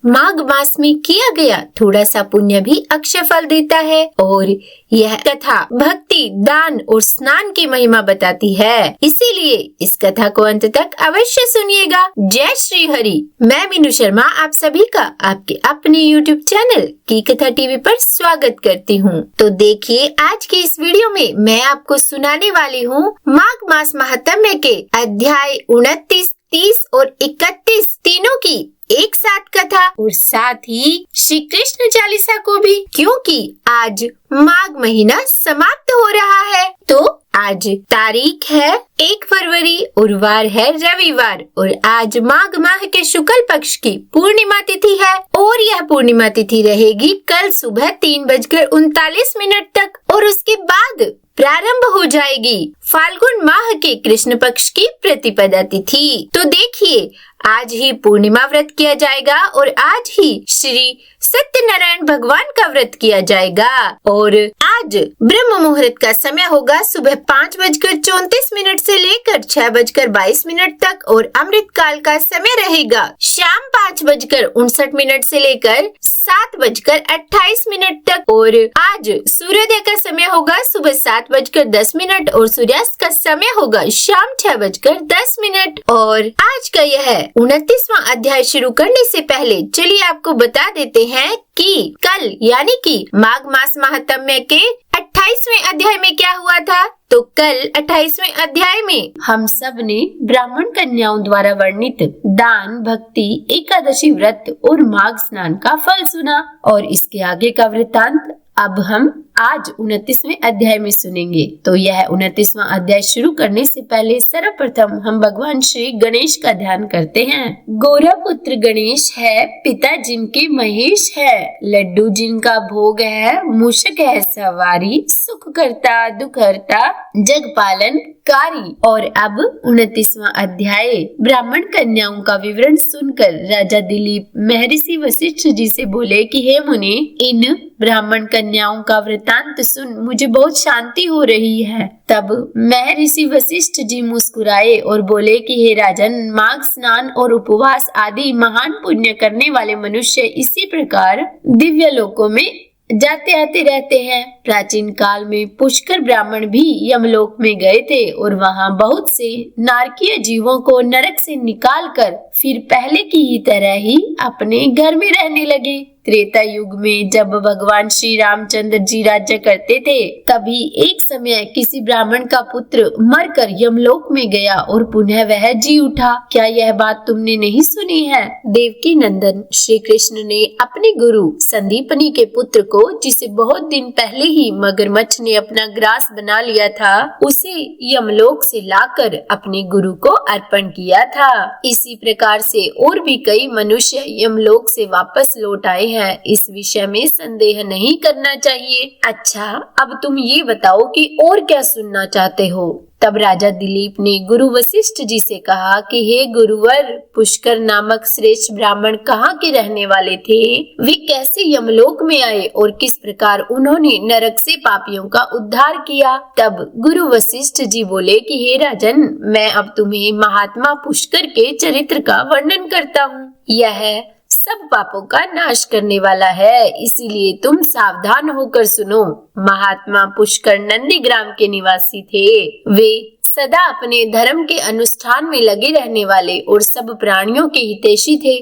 माघ मास में किया गया थोड़ा सा पुण्य भी अक्षय फल देता है और यह कथा भक्ति, दान और स्नान की महिमा बताती है। इसीलिए इस कथा को अंत तक अवश्य सुनिएगा। जय श्री हरि। मैं मीनू शर्मा आप सभी का आपके अपने YouTube चैनल की कथा टीवी पर स्वागत करती हूँ। तो देखिए, आज की इस वीडियो में मैं आपको सुनाने वाली हूँ माघ मास महात्म्य के अध्याय 29, 30 और 31 तीनों की एक साथ कथा और साथ ही श्री कृष्ण चालीसा को भी, क्योंकि आज माघ महीना समाप्त हो रहा है। तो आज तारीख है 1 फरवरी और वार है रविवार और आज माघ माह के शुक्ल पक्ष की पूर्णिमा तिथि है और यह पूर्णिमा तिथि रहेगी कल सुबह 3:39 तक और उसके बाद प्रारंभ हो जाएगी फाल्गुन माह के कृष्ण पक्ष की प्रतिपदा तिथि। तो देखिए, आज ही पूर्णिमा व्रत किया जाएगा और आज ही श्री सत्यनारायण भगवान का व्रत किया जाएगा और आज ब्रह्म मुहूर्त का समय होगा सुबह 5:34 से लेकर 6:22 तक और अमृत काल का समय रहेगा शाम 5:59 से लेकर 7:28 तक और आज सूर्योदय का समय होगा सुबह 7:10 और सूर्यास्त का समय होगा शाम 6:10 और आज का यह 29वां अध्याय शुरू करने से पहले चलिए आपको बता देते हैं कि कल यानी कि माघ मास महात्म्य के 28वें अध्याय में क्या हुआ था। तो कल 28वें अध्याय में हम सब ने ब्राह्मण कन्याओं द्वारा वर्णित दान, भक्ति, एकादशी व्रत और माघ स्नान का फल सुना और इसके आगे का वृत्तांत अब हम आज 29वें अध्याय में सुनेंगे। तो यह 29वां अध्याय शुरू करने से पहले सर्वप्रथम हम भगवान श्री गणेश का ध्यान करते हैं। गौरा पुत्र गणेश है, पिता जिनके महेश है, लड्डू जिनका भोग है, मूषक है सवारी, सुख करता दुख हरता जग पालन कारी। और अब 29वां अध्याय ब्राह्मण कन्याओं का विवरण सुनकर राजा दिलीप महर्षि वशिष्ठ जी से बोले कि हे मुनि, इन ब्राह्मण कन्याओं का वृतांत सुन मुझे बहुत शांति हो रही है। तब महर्षि वशिष्ठ जी मुस्कुराए और बोले कि हे राजन, माघ स्नान और उपवास आदि महान पुण्य करने वाले मनुष्य इसी प्रकार दिव्य लोकों में जाते आते रहते हैं। प्राचीन काल में पुष्कर ब्राह्मण भी यमलोक में गए थे और वहां बहुत से नारकीय जीवों को नरक से निकालकर फिर पहले की ही तरह ही अपने घर में रहने लगे। त्रेता युग में जब भगवान श्री रामचंद्र जी राज्य करते थे, तभी एक समय किसी ब्राह्मण का पुत्र मरकर यमलोक में गया और पुनः वह जी उठा। क्या यह बात तुमने नहीं सुनी है? देवकी नंदन श्री कृष्ण ने अपने गुरु संदीपनी के पुत्र को, जिसे बहुत दिन पहले ही मगरमच्छ ने अपना ग्रास बना लिया था, उसे यमलोक से लाकर अपने गुरु को अर्पण किया था। इसी प्रकार से और भी कई मनुष्य यमलोक से वापस लौट आए हैं। इस विषय में संदेह नहीं करना चाहिए। अच्छा, अब तुम ये बताओ कि और क्या सुनना चाहते हो? तब राजा दिलीप ने गुरु वशिष्ठ जी से कहा कि हे गुरुवर, पुष्कर नामक श्रेष्ठ ब्राह्मण कहाँ के रहने वाले थे? वे कैसे यमलोक में आए और किस प्रकार उन्होंने नरक से पापियों का उद्धार किया? तब गुरु वशिष्ठ जी बोले कि हे राजन, मैं अब तुम्हें महात्मा पुष्कर के चरित्र का वर्णन करता हूँ। यह सब पापों का नाश करने वाला है, इसीलिए तुम सावधान होकर सुनो। महात्मा पुष्कर नंदीग्राम के निवासी थे। वे सदा अपने धर्म के अनुष्ठान में लगे रहने वाले और सब प्राणियों के हितैषी थे।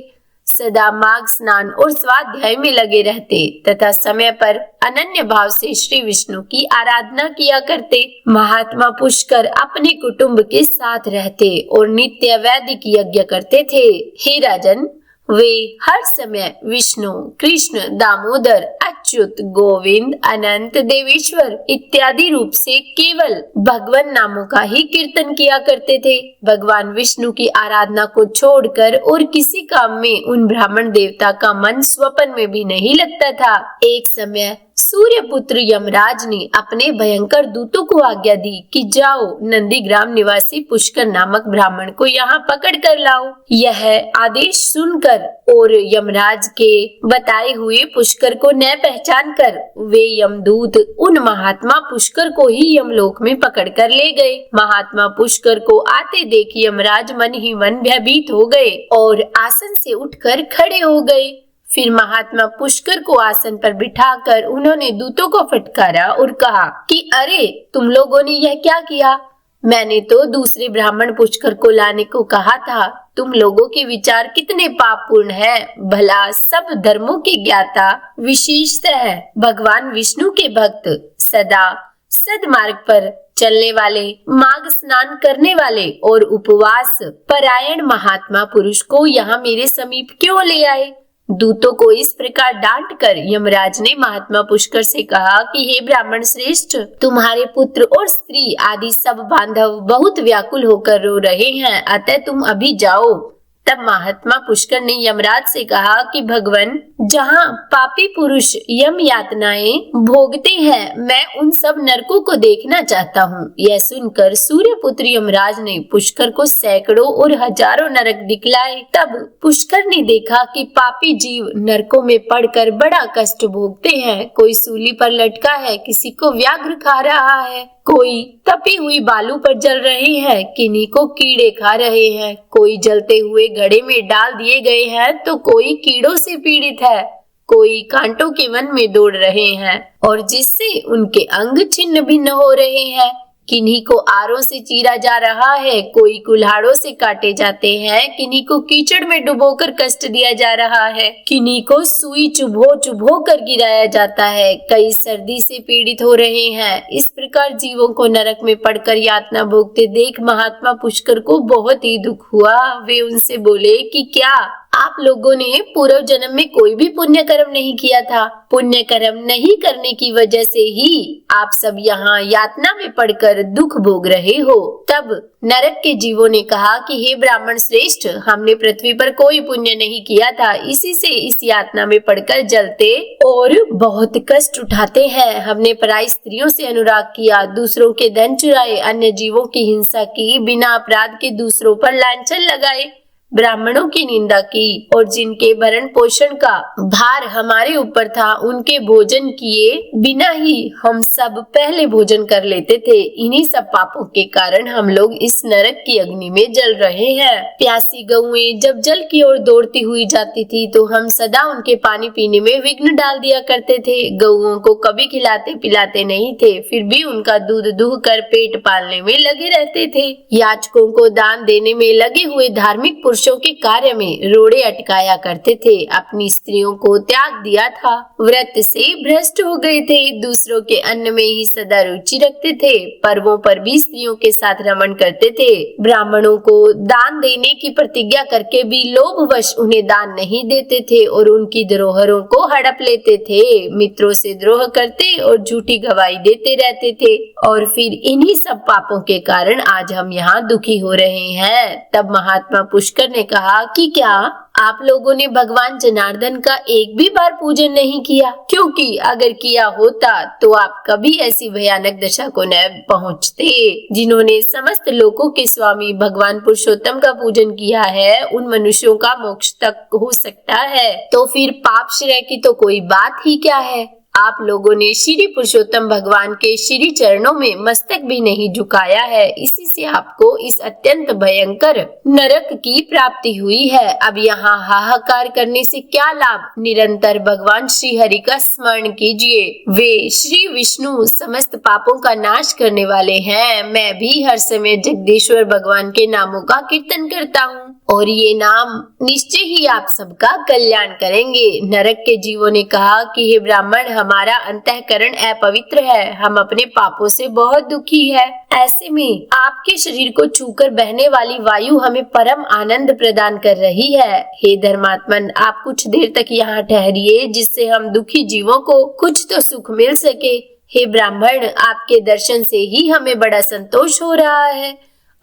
सदा माघ स्नान और स्वाध्याय में लगे रहते तथा समय पर अनन्य भाव से श्री विष्णु की आराधना किया करते। महात्मा पुष्कर अपने कुटुंब के साथ रहते और नित्य वैदिक यज्ञ करते थे। हे राजन, वे हर समय विष्णु, कृष्ण, दामोदर, अच्युत, गोविंद, अनंत, देवेश्वर इत्यादि रूप से केवल भगवान नामों का ही कीर्तन किया करते थे। भगवान विष्णु की आराधना को छोड़कर और किसी काम में उन ब्राह्मण देवता का मन स्वप्न में भी नहीं लगता था। एक समय सूर्य पुत्र यमराज ने अपने भयंकर दूतों को आज्ञा दी कि जाओ, नंदीग्राम निवासी पुष्कर नामक ब्राह्मण को यहाँ पकड़ कर लाओ। यह आदेश सुनकर और यमराज के बताए हुए पुष्कर को न पहचान कर वे यमदूत उन महात्मा पुष्कर को ही यमलोक में पकड़ कर ले गए। महात्मा पुष्कर को आते देख यमराज मन ही मन भयभीत हो गए और आसन से उठकर खड़े हो गए। फिर महात्मा पुष्कर को आसन पर बिठाकर उन्होंने दूतों को फटकारा और कहा कि अरे तुम लोगों ने यह क्या किया? मैंने तो दूसरे ब्राह्मण पुष्कर को लाने को कहा था। तुम लोगों के विचार कितने पापपूर्ण हैं। भला सब धर्मों के ज्ञाता, विशेषतः भगवान विष्णु के भक्त, सदा सद्मार्ग पर चलने वाले, माघ स्नान करने वाले और उपवास परायण महात्मा पुरुष को यहाँ मेरे समीप क्यों ले आए? दूतों को इस प्रकार डांट कर यमराज ने महात्मा पुष्कर से कहा कि हे ब्राह्मण श्रेष्ठ, तुम्हारे पुत्र और स्त्री आदि सब बांधव बहुत व्याकुल होकर रो रहे हैं, अतः तुम अभी जाओ। तब महात्मा पुष्कर ने यमराज से कहा कि भगवान, जहाँ पापी पुरुष यम यातनाएं भोगते हैं, मैं उन सब नरकों को देखना चाहता हूँ। यह सुनकर सूर्यपुत्र यमराज ने पुष्कर को सैकड़ों और हजारों नरक दिखलाए। तब पुष्कर ने देखा कि पापी जीव नरकों में पड़कर बड़ा कष्ट भोगते हैं। कोई सूली पर लटका है, किसी को व्याघ्र खा रहा है, कोई तपी हुई बालू पर जल रहे हैं, किन्हीं को कीड़े खा रहे हैं, कोई जलते हुए घड़े में डाल दिए गए हैं, तो कोई कीड़ों से पीड़ित है, कोई कांटों के वन में दौड़ रहे हैं और जिससे उनके अंग छिन्न भिन्न हो रहे हैं। किन्हीं को आरों से चीरा जा रहा है, कोई कुल्हाड़ों से काटे जाते हैं, किन्हीं को कीचड़ में डुबोकर कष्ट दिया जा रहा है, किन्हीं को सुई चुभो कर गिराया जाता है, कई सर्दी से पीड़ित हो रहे हैं। इस प्रकार जीवों को नरक में पड़कर यातना भोगते देख महात्मा पुष्कर को बहुत ही दुख हुआ। वे उनसे बोले कि क्या आप लोगों ने पूर्व जन्म में कोई भी पुण्य कर्म नहीं किया था? पुण्य कर्म नहीं करने की वजह से ही आप सब यहाँ यातना में पड़कर दुख भोग रहे हो। तब नरक के जीवों ने कहा कि हे ब्राह्मण श्रेष्ठ, हमने पृथ्वी पर कोई पुण्य नहीं किया था, इसी से इस यातना में पड़कर जलते और बहुत कष्ट उठाते हैं। हमने पराई स्त्रियों से अनुराग किया, दूसरों के धन चुराए, अन्य जीवों की हिंसा की, बिना अपराध के दूसरों पर लांछन लगाए, ब्राह्मणों की निंदा की और जिनके भरण पोषण का भार हमारे ऊपर था, उनके भोजन किए बिना ही हम सब पहले भोजन कर लेते थे। इन्हीं सब पापों के कारण हम लोग इस नरक की अग्नि में जल रहे हैं। प्यासी गौएं जब जल की ओर दौड़ती हुई जाती थी तो हम सदा उनके पानी पीने में विघ्न डाल दिया करते थे। गौओं को कभी खिलाते पिलाते नहीं थे, फिर भी उनका दूध दूह कर पेट पालने में लगे रहते थे। याचकों को दान देने में लगे हुए धार्मिक पुरुषों के कार्य में रोड़े अटकाया करते थे। अपनी स्त्रियों को त्याग दिया था, व्रत से भ्रष्ट हो गए थे, दूसरों के अन्न में ही सदा रुचि रखते थे, पर्वों पर भी स्त्रियों के साथ रमण करते थे। ब्राह्मणों को दान देने की प्रतिज्ञा करके भी लोभवश उन्हें दान नहीं देते थे और उनकी धरोहरों को हड़प लेते थे। मित्रों से द्रोह करते और झूठी गवाही देते रहते थे और फिर इन्हीं सब पापों के कारण आज हम यहाँ दुखी हो रहे हैं। तब महात्मा पुष्कर ने कहा कि क्या आप लोगों ने भगवान जनार्दन का एक भी बार पूजन नहीं किया? क्योंकि अगर किया होता तो आप कभी ऐसी भयानक दशा को न पहुँचते। जिन्होंने समस्त लोकों के स्वामी भगवान पुरुषोत्तम का पूजन किया है, उन मनुष्यों का मोक्ष तक हो सकता है, तो फिर पाप श्रेय की तो कोई बात ही क्या है। आप लोगों ने श्री पुरुषोत्तम भगवान के श्री चरणों में मस्तक भी नहीं झुकाया है, इसी से आपको इस अत्यंत भयंकर नरक की प्राप्ति हुई है। अब यहाँ हाहाकार करने से क्या लाभ? निरंतर भगवान श्री हरि का स्मरण कीजिए, वे श्री विष्णु समस्त पापों का नाश करने वाले हैं। मैं भी हर समय जगदीश्वर भगवान के नामों का कीर्तन करता हूँ और ये नाम निश्चय ही आप सबका कल्याण करेंगे। नरक के जीवों ने कहा कि हे ब्राह्मण, हमारा अंतःकरण अपवित्र है, हम अपने पापों से बहुत दुखी है। ऐसे में आपके शरीर को छूकर बहने वाली वायु हमें परम आनंद प्रदान कर रही है। हे धर्मात्मन, आप कुछ देर तक यहाँ ठहरिए, जिससे हम दुखी जीवों को कुछ तो सुख मिल सके। हे ब्राह्मण, आपके दर्शन से ही हमें बड़ा संतोष हो रहा है।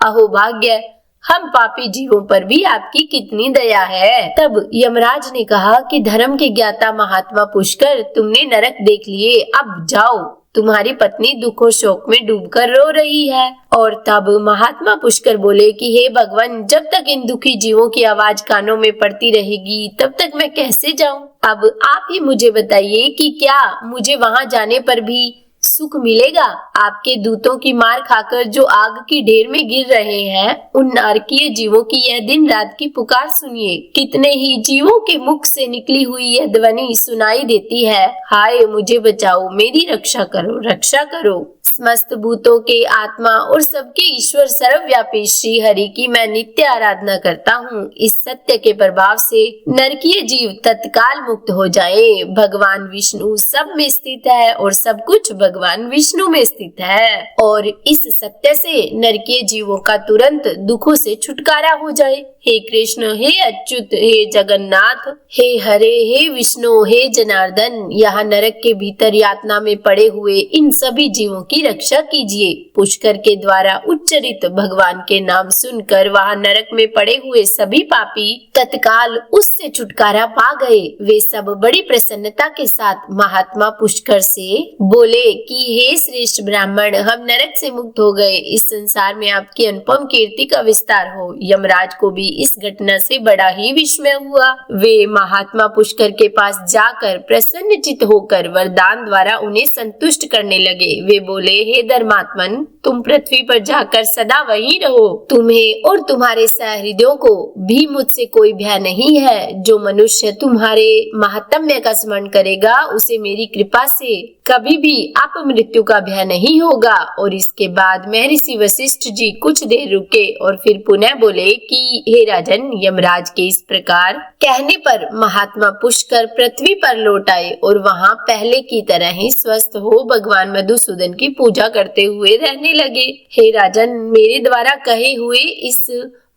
अहो भाग्य, हम पापी जीवों पर भी आपकी कितनी दया है। तब यमराज ने कहा कि धर्म के ज्ञाता महात्मा पुष्कर, तुमने नरक देख लिए, अब जाओ। तुम्हारी पत्नी दुख और शोक में डूबकर रो रही है। और तब महात्मा पुष्कर बोले कि हे भगवान, जब तक इन दुखी जीवों की आवाज कानों में पड़ती रहेगी, तब तक मैं कैसे जाऊं? अब आप ही मुझे बताइए कि क्या मुझे वहां जाने पर भी सुख मिलेगा। आपके दूतों की मार खाकर जो आग की ढेर में गिर रहे हैं, उन नारकीय जीवों की यह दिन रात की पुकार सुनिए। कितने ही जीवों के मुख से निकली हुई यह ध्वनि सुनाई देती है, हाय मुझे बचाओ, मेरी रक्षा करो, रक्षा करो। समस्त भूतों के आत्मा और सबके ईश्वर सर्वव्यापी श्री हरि की मैं नित्य आराधना करता हूँ। इस सत्य के प्रभाव से नरकीय जीव तत्काल मुक्त हो जाए। भगवान विष्णु सब में स्थित है और सब कुछ भगवान विष्णु में स्थित है, और इस सत्य से नरकीय जीवों का तुरंत दुखों से छुटकारा हो जाए। हे कृष्ण, हे अच्युत, हे जगन्नाथ, हे हरे, हे विष्णु, हे जनार्दन, यहाँ नरक के भीतर यातना में पड़े हुए इन सभी जीवों की रक्षा कीजिए। पुष्कर के द्वारा उच्चरित भगवान के नाम सुनकर वहाँ नरक में पड़े हुए सभी पापी तत्काल उससे छुटकारा पा गए। वे सब बड़ी प्रसन्नता के साथ महात्मा पुष्कर से बोले कि हे श्रेष्ठ ब्राह्मण, हम नरक से मुक्त हो गए। इस संसार में आपकी अनुपम कीर्ति का विस्तार हो। यमराज को भी इस घटना से बड़ा ही विस्मय हुआ। वे महात्मा पुष्कर के पास जाकर प्रसन्नचित्त होकर वरदान द्वारा उन्हें संतुष्ट करने लगे। वे बोले, हे धर्मात्मन, तुम पृथ्वी पर जाकर सदा वहीं रहो। तुम्हें और तुम्हारे सहृदयों को भी मुझसे कोई भय नहीं है। जो मनुष्य तुम्हारे महात्म्य का स्मरण करेगा, उसे मेरी कृपा से कभी भी अपमृत्यु का भय नहीं होगा। और इसके बाद महर्षि वशिष्ठ जी कुछ देर रुके और फिर पुनः बोले कि हे राजन, यमराज के इस प्रकार कहने पर महात्मा पुष्कर पृथ्वी पर लौट आए और वहाँ पहले की तरह ही स्वस्थ हो भगवान मधुसूदन की पूजा करते हुए रहने लगे। हे राजन, मेरे द्वारा कहे हुए इस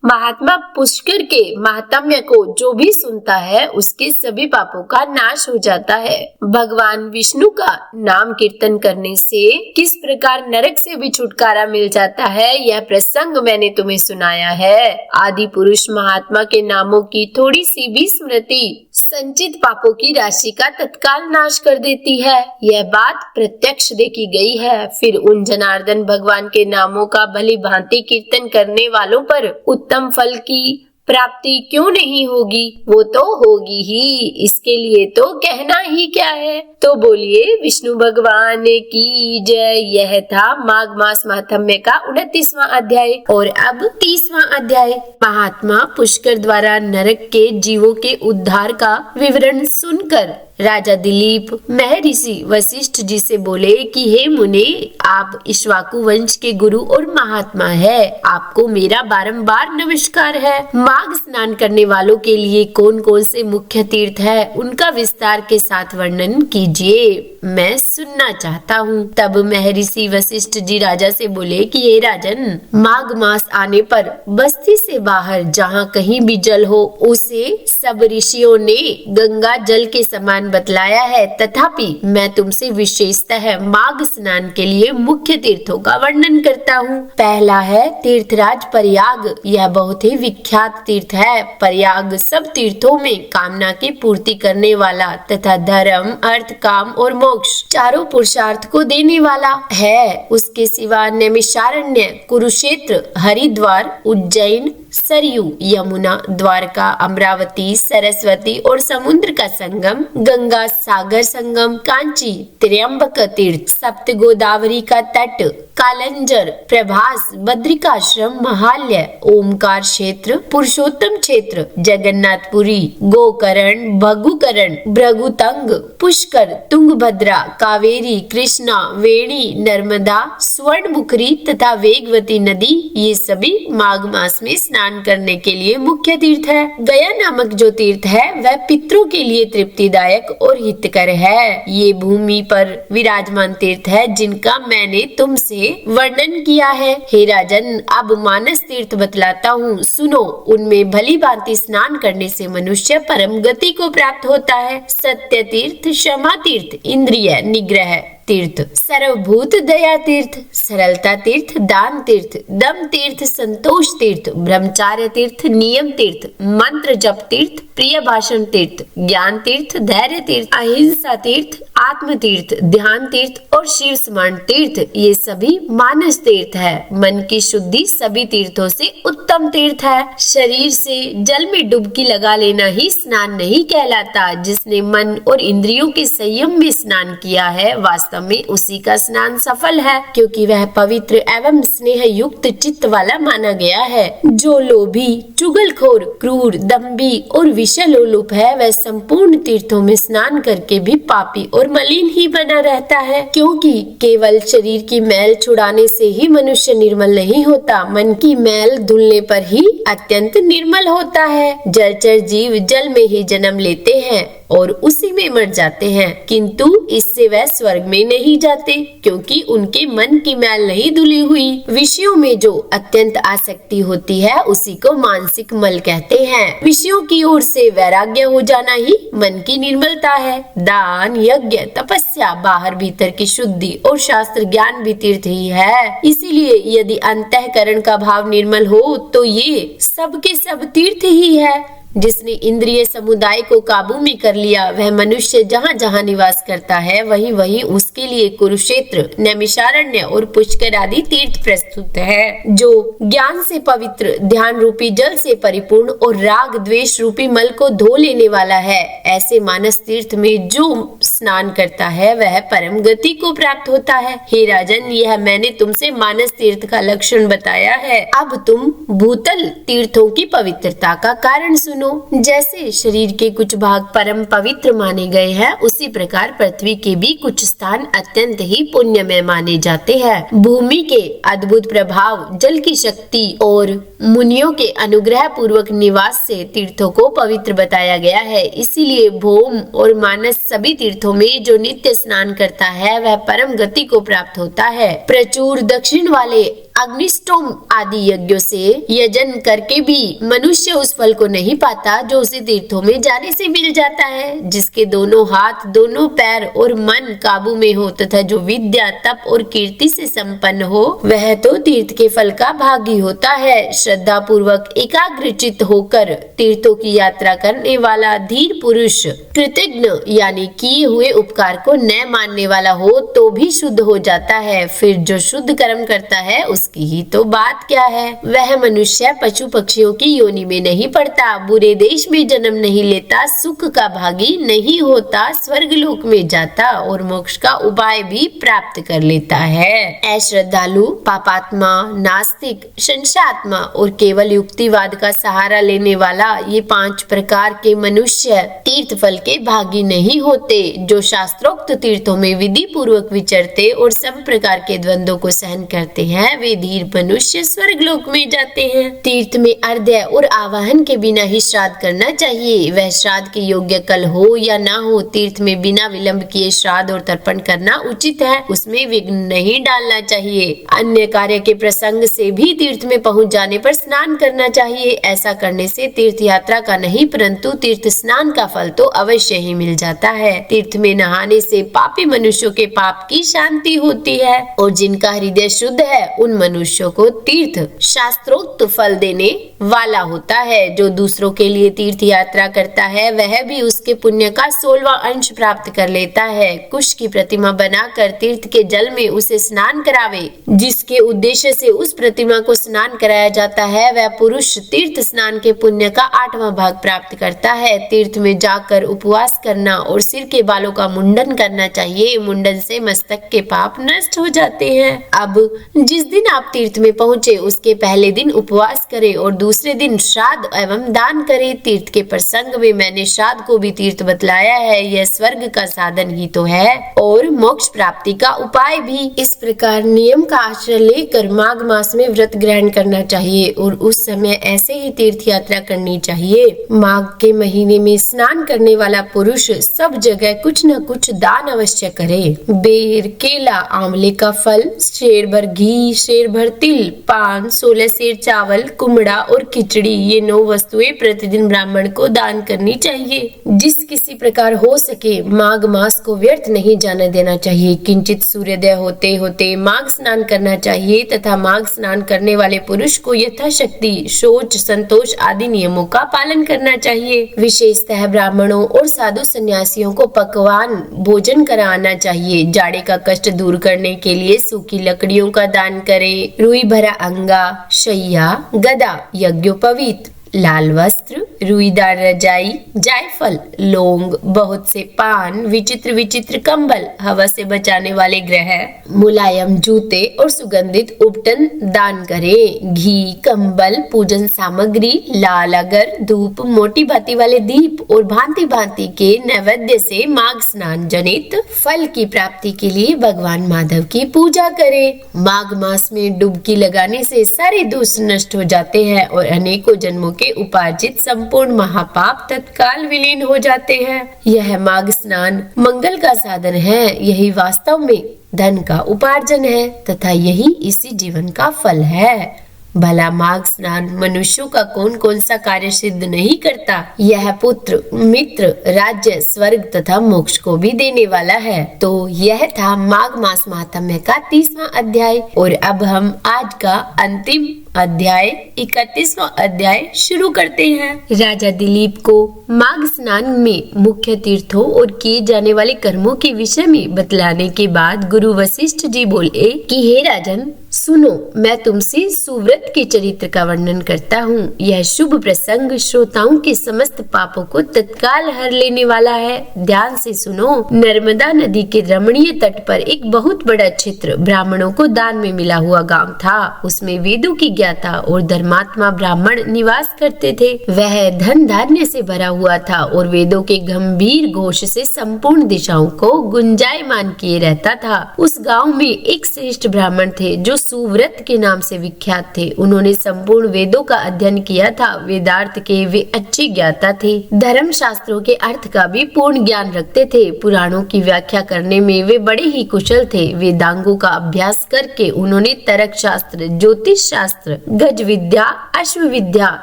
महात्मा पुष्कर के महात्म्य को जो भी सुनता है, उसके सभी पापों का नाश हो जाता है। भगवान विष्णु का नाम कीर्तन करने से किस प्रकार नरक से भी छुटकारा मिल जाता है, यह प्रसंग मैंने तुम्हें सुनाया है। आदि पुरुष महात्मा के नामों की थोड़ी सी भी स्मृति संचित पापों की राशि का तत्काल नाश कर देती है। यह बात प्रत्यक्ष देखी गई है। फिर उन जनार्दन भगवान के नामों का भली भांति कीर्तन करने वालों पर उत्तम फल की प्राप्ति क्यों नहीं होगी? वो तो होगी ही, इसके लिए तो कहना ही क्या है। तो बोलिए विष्णु भगवान की जय। यह था माघ मास महात्म्य का 29वां अध्याय। और अब 30वां अध्याय। महात्मा पुष्कर द्वारा नरक के जीवों के उद्धार का विवरण सुनकर राजा दिलीप महर्षि वशिष्ठ जी से बोले कि हे मुने, आप इक्ष्वाकु वंश के गुरु और महात्मा है। आपको मेरा बारंबार नमस्कार है। माघ स्नान करने वालों के लिए कौन कौन से मुख्य तीर्थ है, उनका विस्तार के साथ वर्णन कीजिए, मैं सुनना चाहता हूँ। तब महर्षि वशिष्ठ जी राजा से बोले कि हे राजन, माघ मास आने पर बस्ती से बाहर जहाँ कहीं भी जल हो, उसे सब ऋषियों ने गंगा जल के समान बतलाया है। तथापि मैं तुमसे विशेषतः माघ स्नान के लिए मुख्य तीर्थों का वर्णन करता हूँ। पहला है तीर्थराज प्रयाग। यह बहुत ही विख्यात तीर्थ है। प्रयाग सब तीर्थों में कामना की पूर्ति करने वाला तथा धर्म, अर्थ, काम और मोक्ष चारों पुरुषार्थ को देने वाला है। उसके सिवा नैमिषारण्य, कुरुक्षेत्र, हरिद्वार, उज्जैन, सरयू, यमुना, द्वारका, अमरावती, सरस्वती और समुद्र का संगम, गंगा सागर संगम, कांची, त्र्यंबक तीर्थ, सप्त गोदावरी का तट, कालंजर, प्रभास, बद्रिकाश्रम, महाल्य, ओमकार क्षेत्र, पुरुषोत्तम क्षेत्र, जगन्नाथपुरी, गोकर्ण, भगुकरण, भृगुतंग, पुष्कर, तुंगभद्रा, कावेरी, कृष्णा, वेणी, नर्मदा, स्वर्णमुखरी तथा वेगवती नदी, ये सभी माघ मास में स्नान करने के लिए मुख्य तीर्थ है। गया नामक जो तीर्थ है, वह पितरों के लिए तृप्तिदायक और हितकर है। ये भूमि पर विराजमान तीर्थ है जिनका मैंने तुमसे वर्णन किया है। हे राजन, अब मानस तीर्थ बतलाता हूँ, सुनो। उनमें भली भांति स्नान करने से मनुष्य परम गति को प्राप्त होता है। सत्य तीर्थ, क्षमा तीर्थ, इंद्रिय निग्रह तीर्थ, सर्वभूत दया तीर्थ, सरलता तीर्थ, दान तीर्थ, दम तीर्थ, संतोष तीर्थ, ब्रह्मचार्य तीर्थ, नियम तीर्थ, मंत्र जप तीर्थ, प्रिय भाषण तीर्थ, ज्ञान तीर्थ, धैर्य तीर्थ, अहिंसा तीर्थ, आत्म तीर्थ, ध्यान तीर्थ और शिव स्मरण तीर्थ, ये सभी मानस तीर्थ है। मन की शुद्धि सभी तीर्थों से उत्तम तीर्थ है। शरीर से जल में डुबकी लगा लेना ही स्नान नहीं कहलाता। जिसने मन और इंद्रियों के संयम में स्नान किया है, वास्तव में उसी का स्नान सफल है, क्योंकि वह पवित्र एवं स्नेह युक्त चित्त वाला माना गया है। जो लोभी, चुगलखोर, क्रूर, दंभी और विषयलोलुप है, वह संपूर्ण तीर्थों में स्नान करके भी पापी और मलिन ही बना रहता है, क्योंकि केवल शरीर की मैल छुड़ाने से ही मनुष्य निर्मल नहीं होता। मन की मैल धुलने पर ही अत्यंत निर्मल होता है। जलचर जीव जल में ही जन्म लेते हैं और उसी में मर जाते हैं, किंतु इससे वह स्वर्ग में नहीं जाते, क्योंकि उनके मन की मैल नहीं धुली हुई। विषयों में जो अत्यंत आसक्ति होती है, उसी को मानसिक मल कहते हैं। विषयों की ओर से वैराग्य हो जाना ही मन की निर्मलता है। दान, यज्ञ, तपस्या, बाहर भीतर की शुद्धि और शास्त्र ज्ञान भी तीर्थ ही है। इसीलिए यदि अंतःकरण का भाव निर्मल हो तो ये सब के सब तीर्थ ही है। जिसने इंद्रिय समुदाय को काबू में कर लिया, वह मनुष्य जहाँ जहाँ निवास करता है, वहीं वहीं उसके लिए कुरुक्षेत्र, नैमिषारण्य और पुष्कर आदि तीर्थ प्रस्तुत है। जो ज्ञान से पवित्र, ध्यान रूपी जल से परिपूर्ण और राग द्वेष रूपी मल को धो लेने वाला है, ऐसे मानस तीर्थ में जो स्नान करता है, वह परम गति को प्राप्त होता है। हे राजन, यह मैंने तुमसे मानस तीर्थ का लक्षण बताया है। अब तुम भूतल तीर्थों की पवित्रता का कारण सुनो। जैसे शरीर के कुछ भाग परम पवित्र माने गए हैं, उसी प्रकार पृथ्वी के भी कुछ स्थान अत्यंत ही पुण्यमय माने जाते हैं। भूमि के अद्भुत प्रभाव, जल की शक्ति और मुनियों के अनुग्रह पूर्वक निवास से तीर्थों को पवित्र बताया गया है। इसीलिए भौम और मानस सभी तीर्थों में जो नित्य स्नान करता है, वह परम गति को प्राप्त होता है। प्रचुर दक्षिण वाले अग्निष्टोम आदि यज्ञों से यजन करके भी मनुष्य उस फल को नहीं पाता जो उसे तीर्थों में जाने से मिल जाता है। जिसके दोनों हाथ, दोनों पैर और मन काबू में हो तथा जो विद्या, तप और कीर्ति से संपन्न हो, वह तो तीर्थ के फल का भागी होता है। श्रद्धा पूर्वक एकाग्रचित्त होकर तीर्थों की यात्रा करने वाला धीर पुरुष कृतज्ञ यानी किए हुए उपकार को न मानने वाला हो तो भी शुद्ध हो जाता है। फिर जो शुद्ध कर्म करता है, उसकी ही तो बात क्या है। वह मनुष्य पशु पक्षियों की योनि में नहीं पड़ता, बुरे देश में जन्म नहीं लेता, सुख का भागी नहीं होता, स्वर्ग लोक में जाता और मोक्ष का उपाय भी प्राप्त कर लेता है। अश्रद्धालु, पापात्मा, नास्तिक, संशयात्मा और केवल युक्तिवाद का सहारा लेने वाला, ये 5 प्रकार के मनुष्य तीर्थ फल के भागी नहीं होते। जो शास्त्रोक्त तीर्थों में विधि पूर्वक विचरते और सब प्रकार के द्वंद्वों को सहन करते हैं, वे धीर मनुष्य स्वर्ग लोक में जाते हैं। तीर्थ में अर्घ्य और आवाहन के बिना ही श्राद्ध करना चाहिए। वह श्राद्ध के योग्य कल हो या ना हो, तीर्थ में बिना विलंब किए श्राद्ध और तर्पण करना उचित है। उसमें विघ्न नहीं डालना चाहिए। अन्य कार्य के प्रसंग से भी तीर्थ में पहुंच जाने पर स्नान करना चाहिए। ऐसा करने से तीर्थ यात्रा का नहीं परंतु तीर्थ स्नान का फल तो अवश्य ही मिल जाता है। तीर्थ में नहाने से पापी मनुष्यों के पाप की शांति होती है और जिनका हृदय शुद्ध है, उन मनुष्यों को तीर्थ शास्त्रोक्त फल देने वाला होता है। जो दूसरों के लिए तीर्थ यात्रा करता है, वह भी उसके पुण्य का 16वां अंश प्राप्त कर लेता है। कुश की प्रतिमा बनाकर तीर्थ के जल में उसे स्नान करावे, जिसके उद्देश्य से उस प्रतिमा को स्नान कराया जाता है, वह पुरुष तीर्थ स्नान के पुण्य का 8वां भाग प्राप्त करता है। तीर्थ में जाकर उपवास करना और सिर के बालों का मुंडन करना चाहिए। मुंडन से मस्तक के पाप नष्ट हो जाते हैं। अब जिस दिन आप तीर्थ में पहुँचे, उसके पहले दिन उपवास करें और दूसरे दिन श्राद्ध एवं दान करें। तीर्थ के प्रसंग में मैंने श्राद्ध को भी तीर्थ बतलाया है। यह स्वर्ग का साधन ही तो है और मोक्ष प्राप्ति का उपाय भी। इस प्रकार नियम का आश्रय लेकर माघ मास में व्रत ग्रहण करना चाहिए और उस समय ऐसे ही तीर्थ यात्रा करनी चाहिए। माघ के महीने में स्नान करने वाला पुरुष सब जगह कुछ न कुछ दान अवश्य करे। बेर, केला, आंवले का फल, शेर भर घी, शेर भर तिल, पान, 16 सेर चावल, कुमड़ा और और खिचड़ी, ये 9 वस्तुएं प्रतिदिन ब्राह्मण को दान करनी चाहिए। जिस किसी प्रकार हो सके माघ मास को व्यर्थ नहीं जाने देना चाहिए। किंचित सूर्योदय होते होते माघ स्नान करना चाहिए तथा माघ स्नान करने वाले पुरुष को यथाशक्ति शौच, संतोष आदि नियमों का पालन करना चाहिए। विशेषतः ब्राह्मणों और साधु सन्यासियों को पकवान भोजन कराना चाहिए। जाड़े का कष्ट दूर करने के लिए सूखी लकड़ियों का दान करें। रुई भरा अंगा, शैया, गदा, यज्ञोपवीत, लाल वस्त्र, रुईदार रजाई, जायफल, लौंग, बहुत से पान, विचित्र विचित्र कंबल, हवा से बचाने वाले ग्रह, मुलायम जूते और सुगंधित उपटन दान करें। घी, कंबल, पूजन सामग्री, लाल अगर, धूप, मोटी भांति वाले दीप और भांति भांति के नैवेद्य से माघ स्नान जनित फल की प्राप्ति के लिए भगवान माधव की पूजा करें। माघ मास में डुबकी लगाने से सारे दोष नष्ट हो जाते हैं और अनेकों जन्मों के उपार्जित संपूर्ण महापाप तत्काल विलीन हो जाते हैं। यह माघ स्नान मंगल का साधन है। यही वास्तव में धन का उपार्जन है तथा यही इसी जीवन का फल है। भला माघ स्नान मनुष्यों का कौन कौन सा कार्य सिद्ध नहीं करता। यह पुत्र, मित्र, राज्य, स्वर्ग तथा मोक्ष को भी देने वाला है। तो यह था माघ मास महात्म्य का 30वां अध्याय और अब हम आज का अंतिम अध्याय 31वां अध्याय शुरू करते हैं। राजा दिलीप को माघ स्नान में मुख्य तीर्थों और किए जाने वाले कर्मों के विषय में बतलाने के बाद गुरु वशिष्ठ जी बोले कि हे राजन, सुनो, मैं तुमसे सुव्रत के चरित्र का वर्णन करता हूँ। यह शुभ प्रसंग श्रोताओं के समस्त पापों को तत्काल हर लेने वाला है। ध्यान से सुनो। नर्मदा नदी के रमणीय तट पर एक बहुत बड़ा क्षेत्र ब्राह्मणों को दान में मिला हुआ गांव था। उसमें वेदों की ज्ञाता और धर्मात्मा ब्राह्मण निवास करते थे। वह धन धान्य से भरा हुआ था और वेदों के गंभीर घोष से संपूर्ण दिशाओं को गुंजायमान किए रहता था। उस गांव में एक श्रेष्ठ ब्राह्मण थे जो सुव्रत के नाम से विख्यात थे। उन्होंने संपूर्ण वेदों का अध्ययन किया था। वेदार्थ के वे अच्छे ज्ञाता थे। धर्म शास्त्रों के अर्थ का भी पूर्ण ज्ञान रखते थे। पुराणों की व्याख्या करने में वे बड़े ही कुशल थे। वेदांगों का अभ्यास करके उन्होंने तर्क शास्त्र, ज्योतिष शास्त्र, गज विद्या, अश्व विद्या,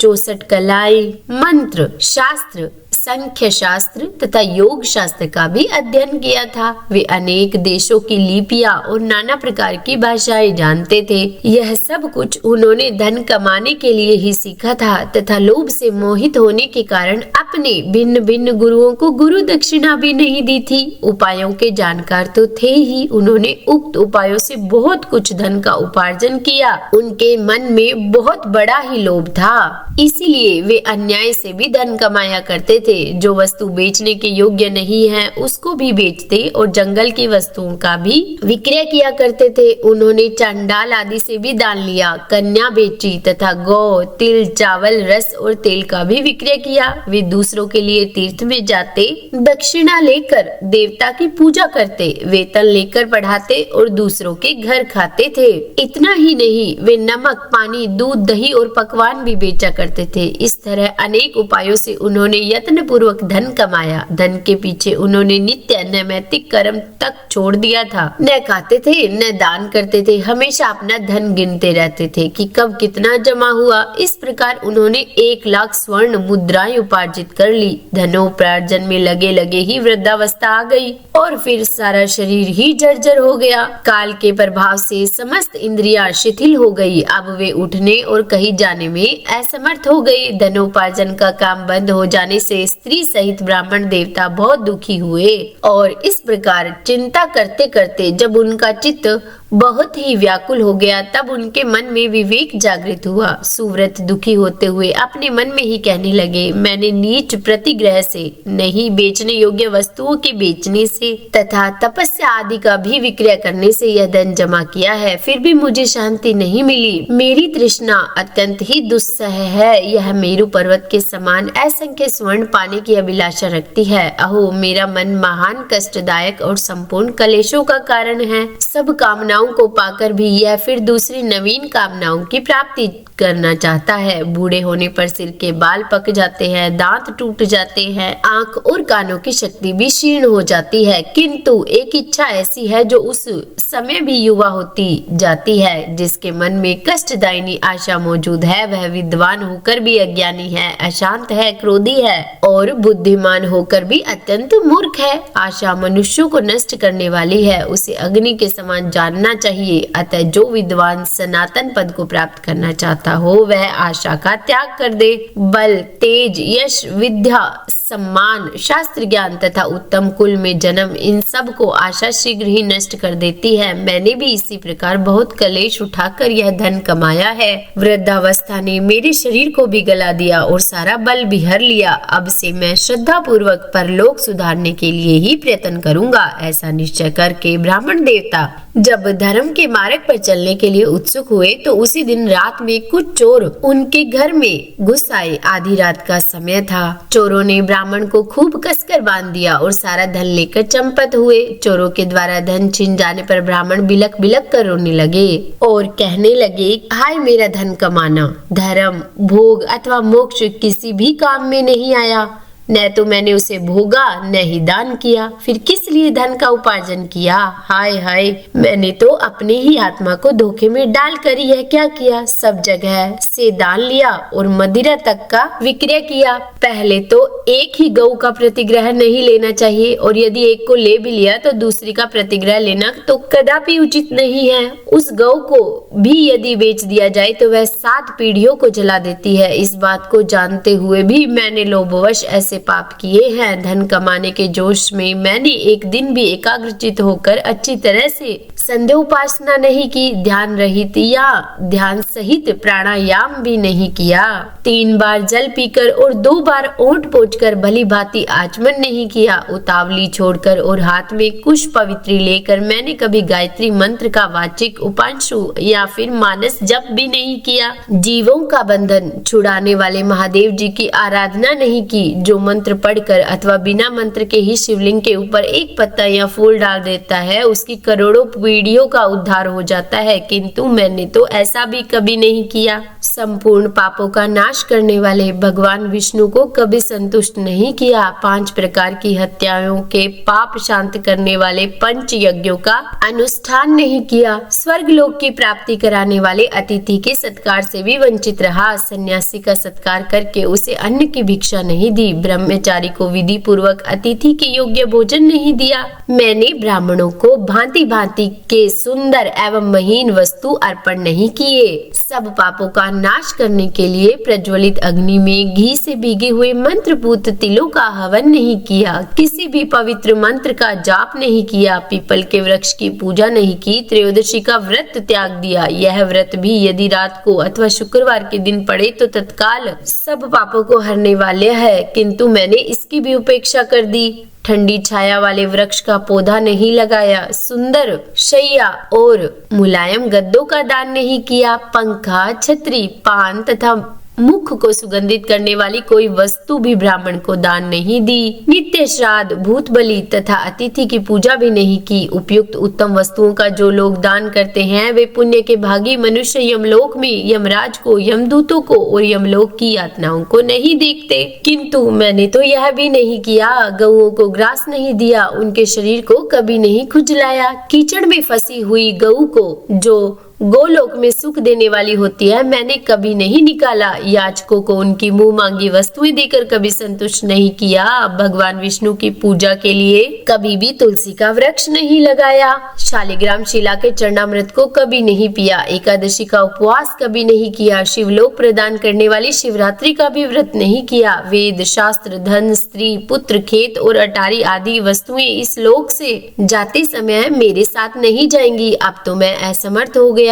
64 कलाएं, मंत्र शास्त्र, संख्य शास्त्र तथा योग शास्त्र का भी अध्ययन किया था। वे अनेक देशों की लिपियां और नाना प्रकार की भाषाएं जानते थे। यह सब कुछ उन्होंने धन कमाने के लिए ही सीखा था तथा लोभ से मोहित होने के कारण अपने भिन्न भिन्न गुरुओं को गुरु दक्षिणा भी नहीं दी थी। उपायों के जानकार तो थे ही। उन्होंने उक्त उपायों से बहुत कुछ धन का उपार्जन किया। उनके मन में बहुत बड़ा ही लोभ था, इसीलिए वे अन्याय से भी धन कमाया करते थे। जो वस्तु बेचने के योग्य नहीं है उसको भी बेचते और जंगल की वस्तुओं का भी विक्रय किया करते थे। उन्होंने चंडाल आदि से भी दान लिया, कन्या बेची तथा गौ, तिल, चावल, रस और तेल का भी विक्रय किया। वे दूसरों के लिए तीर्थ में जाते, दक्षिणा लेकर देवता की पूजा करते, वेतन लेकर पढ़ाते और दूसरों के घर खाते थे। इतना ही नहीं, वे नमक, पानी, दूध, दही और पकवान भी बेचा करते थे। इस तरह अनेक उपायों से उन्होंने यत्न पूर्वक धन कमाया। धन के पीछे उन्होंने नित्य नैमित्तिक कर्म तक छोड़ दिया था। न खाते थे न दान करते थे। हमेशा अपना धन गिनते रहते थे कि कब कितना जमा हुआ। इस प्रकार उन्होंने 1 लाख स्वर्ण मुद्राएं उपार्जित कर ली। धनोपार्जन में लगे लगे ही वृद्धावस्था आ गई और फिर सारा शरीर ही जर्जर हो गया। काल के प्रभाव से समस्त इंद्रियां शिथिल हो गई। अब वे उठने और कहीं जाने में असमर्थ हो गए। धनोपार्जन का काम बंद हो जाने से स्त्री सहित ब्राह्मण देवता बहुत दुखी हुए और इस प्रकार चिंता करते करते जब उनका चित्त बहुत ही व्याकुल हो गया तब उनके मन में विवेक जागृत हुआ। सुव्रत दुखी होते हुए अपने मन में ही कहने लगे, मैंने नीच प्रतिग्रह से, नहीं बेचने योग्य वस्तुओं के बेचने से तथा तपस्या आदि का भी विक्रय करने से यह धन जमा किया है, फिर भी मुझे शांति नहीं मिली। मेरी तृष्णा अत्यंत ही दुस्सह है। यह मेरु पर्वत के समान असंख्य स्वर्ण पाने की अभिलाषा रखती है। अहो, मेरा मन महान कष्टदायक और संपूर्ण कलेशों का कारण है। सब कामना कामनाओं को पाकर भी यह फिर दूसरी नवीन कामनाओं की प्राप्ति करना चाहता है। बूढ़े होने पर सिर के बाल पक जाते हैं, दांत टूट जाते हैं, आंख और कानों की शक्ति भी क्षीण हो जाती है, किंतु एक इच्छा ऐसी है जो उस समय भी युवा होती जाती है। जिसके मन में कष्टदायिनी आशा मौजूद है वह विद्वान होकर भी अज्ञानी है, अशांत है, क्रोधी है और बुद्धिमान होकर भी अत्यंत मूर्ख है। आशा मनुष्यों को नष्ट करने वाली है, उसे अग्नि के समान जानना चाहिए। अतः जो विद्वान सनातन पद को प्राप्त करना चाहता हो वह आशा का त्याग कर दे। बल, तेज, यश, विद्या, सम्मान, शास्त्र ज्ञान तथा उत्तम कुल में जन्म, इन सब को आशा शीघ्र ही नष्ट कर देती है। मैंने भी इसी प्रकार बहुत कलेश उठाकर यह धन कमाया है। वृद्धावस्था ने मेरे शरीर को भी गला दिया और सारा बल भी हर लिया। अब से मैं श्रद्धा पूर्वक परलोक सुधारने के लिए ही प्रयत्न करूंगा। ऐसा निश्चय करके ब्राह्मण देवता जब धर्म के मार्ग पर चलने के लिए उत्सुक हुए तो उसी दिन रात में कुछ चोर उनके घर में घुस आए। आधी रात का समय था। चोरों ने ब्राह्मण को खूब कसकर बांध दिया और सारा धन लेकर चंपत हुए। चोरों के द्वारा धन छिन जाने पर ब्राह्मण बिलक बिलक कर रोने लगे और कहने लगे, हाय मेरा धन कमाना, धर्म, भोग अथवा मोक्ष किसी भी काम में नहीं आया। न तो मैंने उसे भोगा न ही दान किया, फिर किस लिए धन का उपार्जन किया। हाय हाय, मैंने तो अपने ही आत्मा को धोखे में डालकर यह क्या किया। सब जगह से दान लिया और मदिरा तक का विक्रय किया। पहले तो एक ही गऊ का प्रतिग्रह नहीं लेना चाहिए और यदि एक को ले भी लिया तो दूसरी का प्रतिग्रह लेना तो कदापि उचित नहीं है। उस गऊ को भी यदि बेच दिया जाए तो वह 7 पीढ़ियों को जला देती है। इस बात को जानते हुए भी मैंने लोभवश ऐसे पाप किए हैं। धन कमाने के जोश में मैंने एक दिन भी एकाग्रचित होकर अच्छी तरह से संध्या उपासना नहीं की, ध्यान रहित या ध्यान सहित प्राणायाम भी नहीं किया। 3 बार जल पीकर और 2 बार ओंठ पोंछकर भली भांति आचमन नहीं किया। उतावली छोड़कर और हाथ में कुश पवित्री लेकर मैंने कभी गायत्री मंत्र का वाचिक, उपांशु या फिर मानस जप भी नहीं किया। जीवों का बंधन छुड़ाने वाले महादेव जी की आराधना नहीं की, जो मंत्र पढ़कर अथवा बिना मंत्र के ही शिवलिंग के ऊपर एक पत्ता या फूल डाल देता है उसकी करोड़ों पीढ़ियों का उद्धार हो जाता है, किंतु मैंने तो ऐसा भी कभी नहीं किया। संपूर्ण पापों का नाश करने वाले भगवान विष्णु को कभी संतुष्ट नहीं किया। 5 प्रकार की हत्याओं के पाप शांत करने वाले पंच यज्ञों का अनुष्ठान नहीं किया। स्वर्ग लोक की प्राप्ति कराने वाले अतिथि के सत्कार से भी वंचित रहा। सन्यासी का सत्कार करके उसे अन्न की भिक्षा नहीं दी। ब्रह्मचारी को विधि पूर्वक अतिथि के योग्य भोजन नहीं दिया। मैंने ब्राह्मणों को भांति भांति के सुंदर एवं महीन वस्तु अर्पण नहीं किए। सब पापों का नाश करने के लिए प्रज्वलित अग्नि में घी से भीगे हुए मंत्रपूत तिलों का हवन नहीं किया। किसी भी पवित्र मंत्र का जाप नहीं किया। पीपल के वृक्ष की पूजा नहीं की। त्रयोदशी का व्रत त्याग दिया। यह व्रत भी यदि रात को अथवा शुक्रवार के दिन पड़े तो तत्काल सब पापों को हरने वाले है, किंतु मैंने इसकी भी उपेक्षा कर दी। ठंडी छाया वाले वृक्ष का पौधा नहीं लगाया। सुंदर शैया और मुलायम गद्दों का दान नहीं किया। पंखा, छतरी, पान तथा मुख को सुगंधित करने वाली कोई वस्तु भी ब्राह्मण को दान नहीं दी। नित्य श्राद्ध, भूत बलि तथा अतिथि की पूजा भी नहीं की। उपयुक्त उत्तम वस्तुओं का जो लोग दान करते हैं वे पुण्य के भागी मनुष्य यमलोक में यमराज को, यमदूतों को और यमलोक की यातनाओं को नहीं देखते, किंतु मैंने तो यह भी नहीं किया। गऊओं को ग्रास नहीं दिया। उनके शरीर को कभी नहीं खुजलाया। कीचड़ में फंसी हुई गऊ को जो गोलोक में सुख देने वाली होती है मैंने कभी नहीं निकाला। याचकों को उनकी मुंह मांगी वस्तुएं देकर कभी संतुष्ट नहीं किया। भगवान विष्णु की पूजा के लिए कभी भी तुलसी का वृक्ष नहीं लगाया। शालिग्राम शिला के चरणामृत को कभी नहीं पिया। एकादशी का उपवास कभी नहीं किया। शिवलोक प्रदान करने वाली शिवरात्रि का भी व्रत नहीं किया। वेद, शास्त्र, धन, स्त्री, पुत्र, खेत और अटारी आदि वस्तुएं इस लोक से जाते समय मेरे साथ नहीं जाएंगी। अब तो मैं असमर्थ हो गया।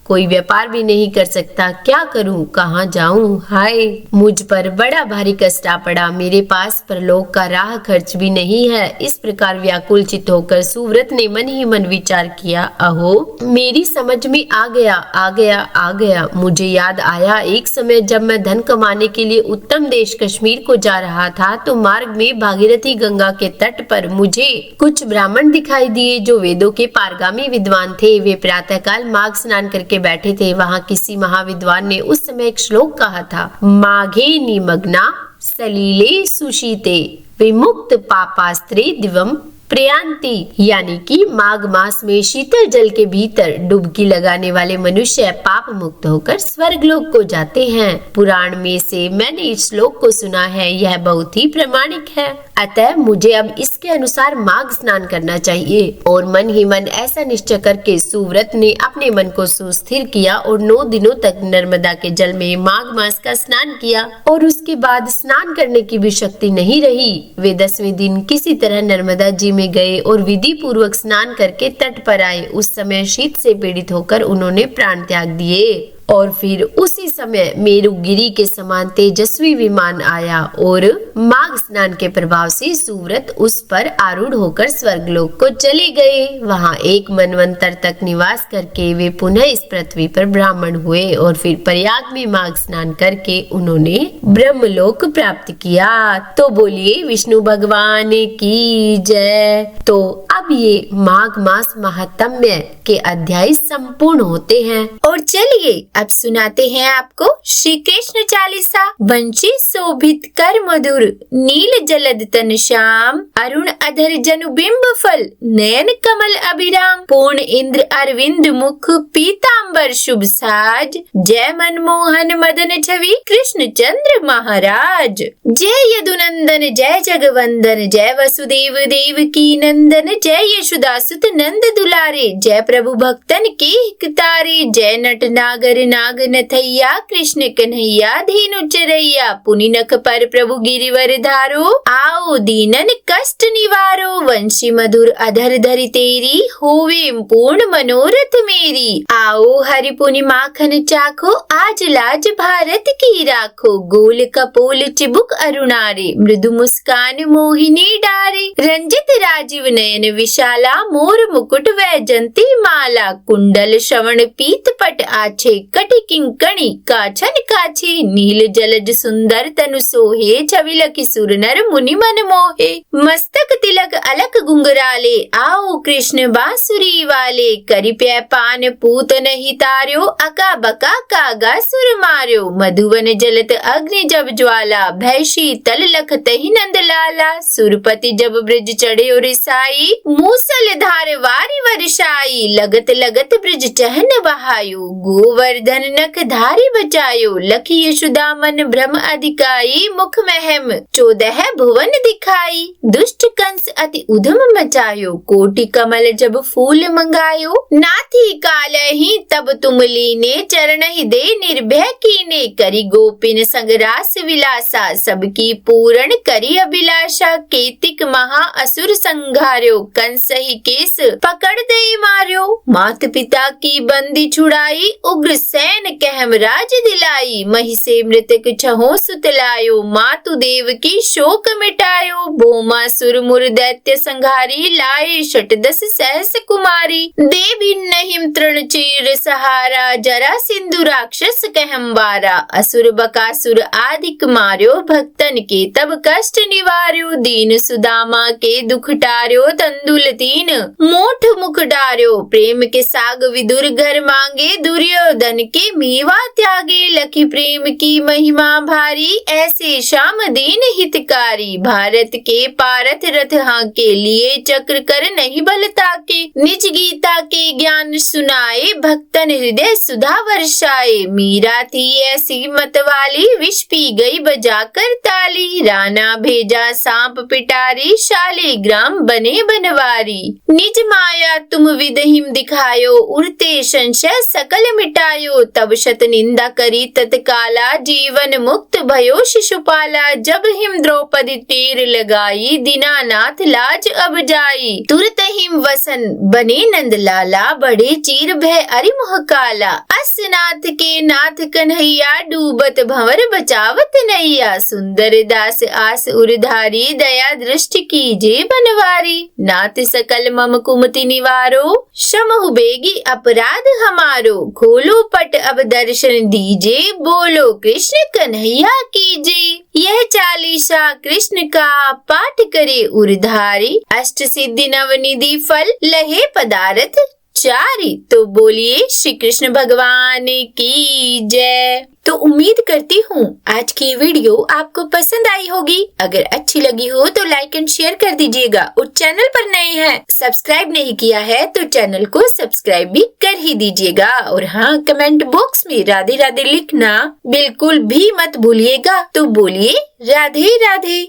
कोई व्यापार भी नहीं कर सकता। क्या करूं, कहाँ जाऊं, हाय मुझ पर बड़ा भारी कष्ट आ पड़ा। मेरे पास परलोक का राह खर्च भी नहीं है। इस प्रकार व्याकुल चित होकर सुव्रत ने मन ही मन विचार किया, अहो मेरी समझ में आ गया। मुझे याद आया, एक समय जब मैं धन कमाने के लिए उत्तम देश कश्मीर को जा रहा था तो मार्ग में भागीरथी गंगा के तट पर मुझे कुछ ब्राह्मण दिखाई दिए जो वेदों के पारगामी विद्वान थे। वे प्रातःकाल माघ स्नान करके बैठे थे। वहाँ किसी महाविद्वान ने उस समय एक श्लोक कहा था, माघे निमग्ना सलीले सुशीते विमुक्त पापास्त्रे दिवम प्रयांति, यानी कि माघ मास में शीतल जल के भीतर डुबकी लगाने वाले मनुष्य पाप मुक्त होकर स्वर्गलोक को जाते हैं। पुराण में से मैंने इस श्लोक को सुना है, यह बहुत ही प्रामाणिक है। अतः मुझे अब इसके अनुसार माघ स्नान करना चाहिए। और मन ही मन ऐसा निश्चय करके सुव्रत ने अपने मन को सुस्थिर किया और 9 दिनों तक नर्मदा के जल में माघ मास का स्नान किया। और उसके बाद स्नान करने की भी शक्ति नहीं रही। वे 10वें दिन किसी तरह नर्मदा जी में गए और विधि पूर्वक स्नान करके तट पर आए। उस समय शीत से पीड़ित होकर उन्होंने प्राण त्याग दिए। और फिर उसी समय मेरुगिरी के समान तेजस्वी विमान आया और माघ स्नान के प्रभाव से सुव्रत उस पर आरूढ़ होकर स्वर्गलोक को चले गए। वहाँ 1 मनवंतर तक निवास करके वे पुनः इस पृथ्वी पर ब्राह्मण हुए और फिर प्रयाग में माघ स्नान करके उन्होंने ब्रह्मलोक प्राप्त किया। तो बोलिए विष्णु भगवान की जय। तो अब ये माघ मास महात्म्य के अध्याय संपूर्ण होते हैं। और चलिए अब सुनाते हैं आपको श्री कृष्ण चालीसा। वंशी शोभित कर मधुर नील जलद तन श्याम, अरुण अधर जनु बिंब फल नयन कमल अभिराम, पूर्ण इंद्र अरविंद मुख पीतांबर शुभ साज, जय मनमोहन मदन छवि कृष्ण चंद्र महाराज। जय यदुनंदन जय जगवंदन, जय वसुदेव देव की नंदन, जय यशोदा सुत नंद दुलारे, जय प्रभु भक्तन के हितकारे, जय नट नागर नाग नथैया कृष्ण कन्हैया धेनु चरैया, पुनि नख पर प्रभु गिरिवर धारो, आओ दीनन कष्ट निवारो, वंशी मधुर अधर धरि तेरी, होवे पूर्ण मनोरथ मेरी, आओ हरि पुनि माखन चाखो, आज लाज भारत की राखो, गोल कपोल चिबुक अरुणारे, मृदु मुस्कान मोहिनी डारे, रंजित राजीव नयन विशाला, मोर मुकुट वैजंती माला, कुंडल श्रवण पीत पट आछे, कटि किंकणी काछन काछे, नील जलज सुंदर तनु सोहे, छवि लखि सुर नर मुनि मन मोहे, मस्तक तिलक अलक गुंगराले, आओ कृष्ण बांसुरी वाले, करि प्य पान पूतन हितार्यो, अका बका कागा सुर मार्यो, मधुवन जलत अग्नि जब ज्वाला, भय शीतल लखत ही नंद लाला, सुरपति जब ब्रज चढ़े और साई, मूसल धार वारी वर्षाई, लगत लगत ब्रज चहन बहायो, गोवर्धन नख धारी बचायो, लखी यशोदा मन भ्रम अधिकाई, मुख महम 14 भुवन दिखाई, दुष्ट कंस अति उधम मचायो, कोटि कमल जब फूल मंगायो, नाथी काल ही तब तुम लीने, चरण ही दे निर्भय कीने, करी गोपिन संग रास विलासा, सबकी पूर्ण करी अभिलाषा, केतिक महा असुर संघार्यो, कंस ही केस पकड़ दे मार्यो, मात पिता की बंदी छुड़ाई, उग्र सैन कहम राज दिलाई, महिषे मृतक छहो सुतलायो, मातु देव की शोक मिटायो, भोमा सुर मुर दैत्य संघारी, लाए 10 सहस कुमारी, देवी नहिम तृण चीर सहारा, जरा सिंधु राक्षस कहम्बारा, असुर बकासुर आदिक मार्यो, भक्तन के तब कष्ट निवार्यो, दीन सुदामा के दुख टार्यो, तंदुल 3 मोठ मुख डार्यो, प्रेम के साग विदुर घर मांगे, दुर्योधन के मीवा त्यागे, लखी प्रेम की महिमा भारी, ऐसे श्याम दीन हितकारी, भारत के पारथ रथ हांके, लिए चक्र कर नहीं बलता के, निज गीता के ज्ञान सुनाए, भक्तन हृदय सुधा वर्षाए, मीरा थी ऐसी मत वाली, विष पी गई बजाकर ताली, राणा भेजा सांप पिटारी, शालिग्राम बने बनवारी, निज माया तुम विदहिम दिखायो, उड़ते संशय सकल मिटायो, भयो तब शत निंदा करी तत्काला, जीवन मुक्त भयो शिशुपाला। जब हिम द्रौपदी तीर लगाई, दीनानाथ लाज अब जाई। तुरत हिम वसन बने नंद लाला, बढ़े चीर भय अरि मोह काला। असनाथ के नाथ कन्हैया, डूबत भंवर बचावत नैया। सुंदर दास आस उरधारी, दया दृष्टि कीजे बनवारी। नाथ सकल मम कुमति निवारो, क्षमहु बेगी अपराध हमारो। खोलो पट अब दर्शन दीजे, बोलो कृष्ण कन्हैया कीजे। यह चालीसा कृष्ण का पाठ करे उरधारी, अष्ट सिद्धि नवनिधि फल लहे पदारथ चारी। तो बोलिए श्री कृष्ण भगवान की जय। तो उम्मीद करती हूँ आज की वीडियो आपको पसंद आई होगी। अगर अच्छी लगी हो तो लाइक एंड शेयर कर दीजिएगा और चैनल पर नए हैं सब्सक्राइब नहीं किया है तो चैनल को सब्सक्राइब भी कर ही दीजिएगा। और हाँ, कमेंट बॉक्स में राधे राधे लिखना बिल्कुल भी मत भूलिएगा। तो बोलिए राधे राधे।